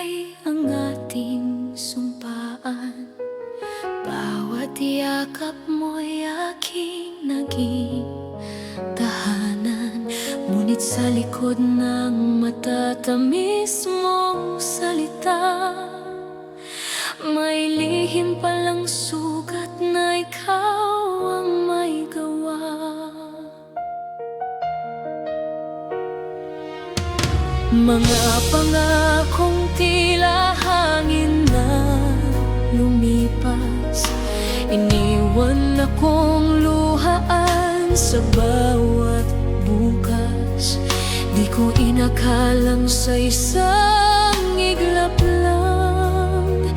ay ang ating sumpaan. Bawat yakap mo'y aking naging tahanan. Ngunit sa likod ng matatamis mong salita, may lihim palang sugat na ikaw ang may gawa. Mga pangakong tila hangin na lumipas, iniwan akong luhaan sa bawat bukas. Di ko inakalang sa isang iglap lang,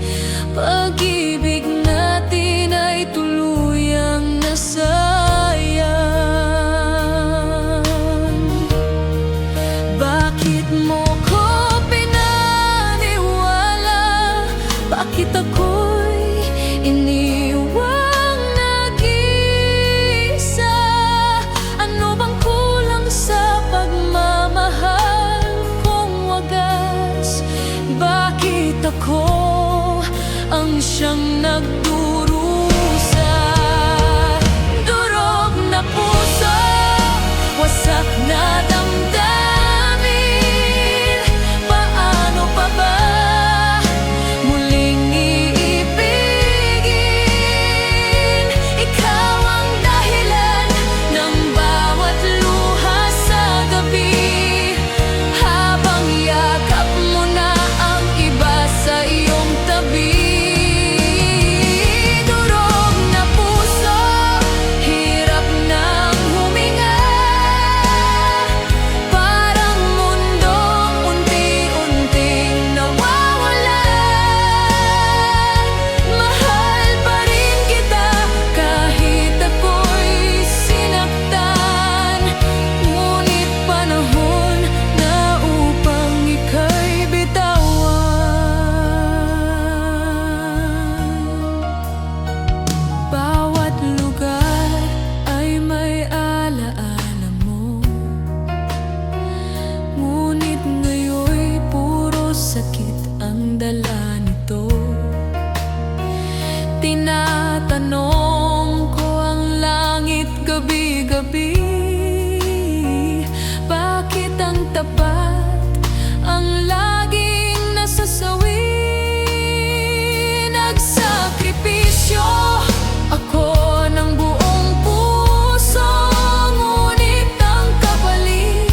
pag-ibig natin ay tuluyang nasayang. Bakit mo ko pinaniwala? Bakit ako'y iniwang nag-isa? Ano bang kulang sa pagmamahal kung wagas? Bakit ako ang siyang nagdurusa? Durog na puso, wasak na damdamin. Paano pa ba muling iibigin? Ikaw ang dahilan ng bawat luha sa gabi, habang yakap mo na ang iba sa iyong tabi. Durog na puso, hirap nang huminga, parang mundong unti-unting nawawala. Mahal pa rin kita kahit ako'y sinaktan, ngunit panahon na upang ika'y bitawan. Bawat lugar ay may alaala mo, ngunit ngayon'y puro sakit ang dala nito. Tinatanong ko ang langit gabi-gabi, bakit ang tapat ang laging nasasawi? Nagsakripisyo ako ng buong puso, ngunit ang kapalit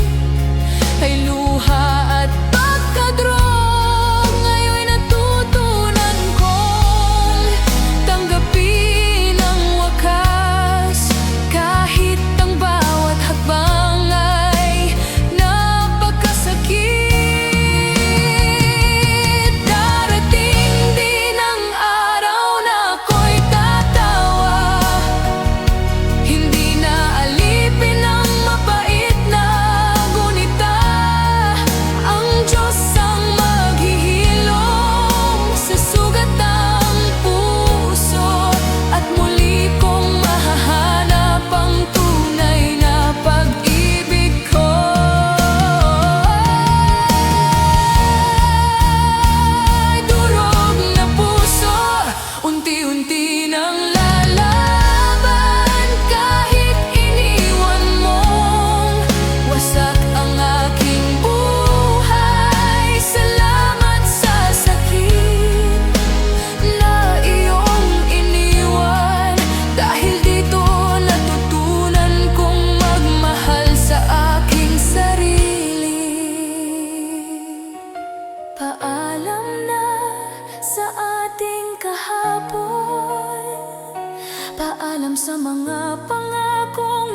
ay luha at pagkadrog. Ngayon'y natutunan kong tanggapin ang wakas, kahit ang bawat hakbang ay napakasakit. Darating din ang araw na ako'y tatawa, hindi na alipin ang mapait na gunita. Ang Diyos ang maghihilom sa sugat ng puso, at muli kong mahahanap ang tunay na pag-ibig ko. Durog na puso, unti-unti nang lalaban, kahit iniwan mong wasak ang aking buhay. Salamat sa sakit na iyong iniwan, dahil dito natutunan kong magmahal sa aking sarili. Paalam na sa ating kahapon, paalam sa mga pangakong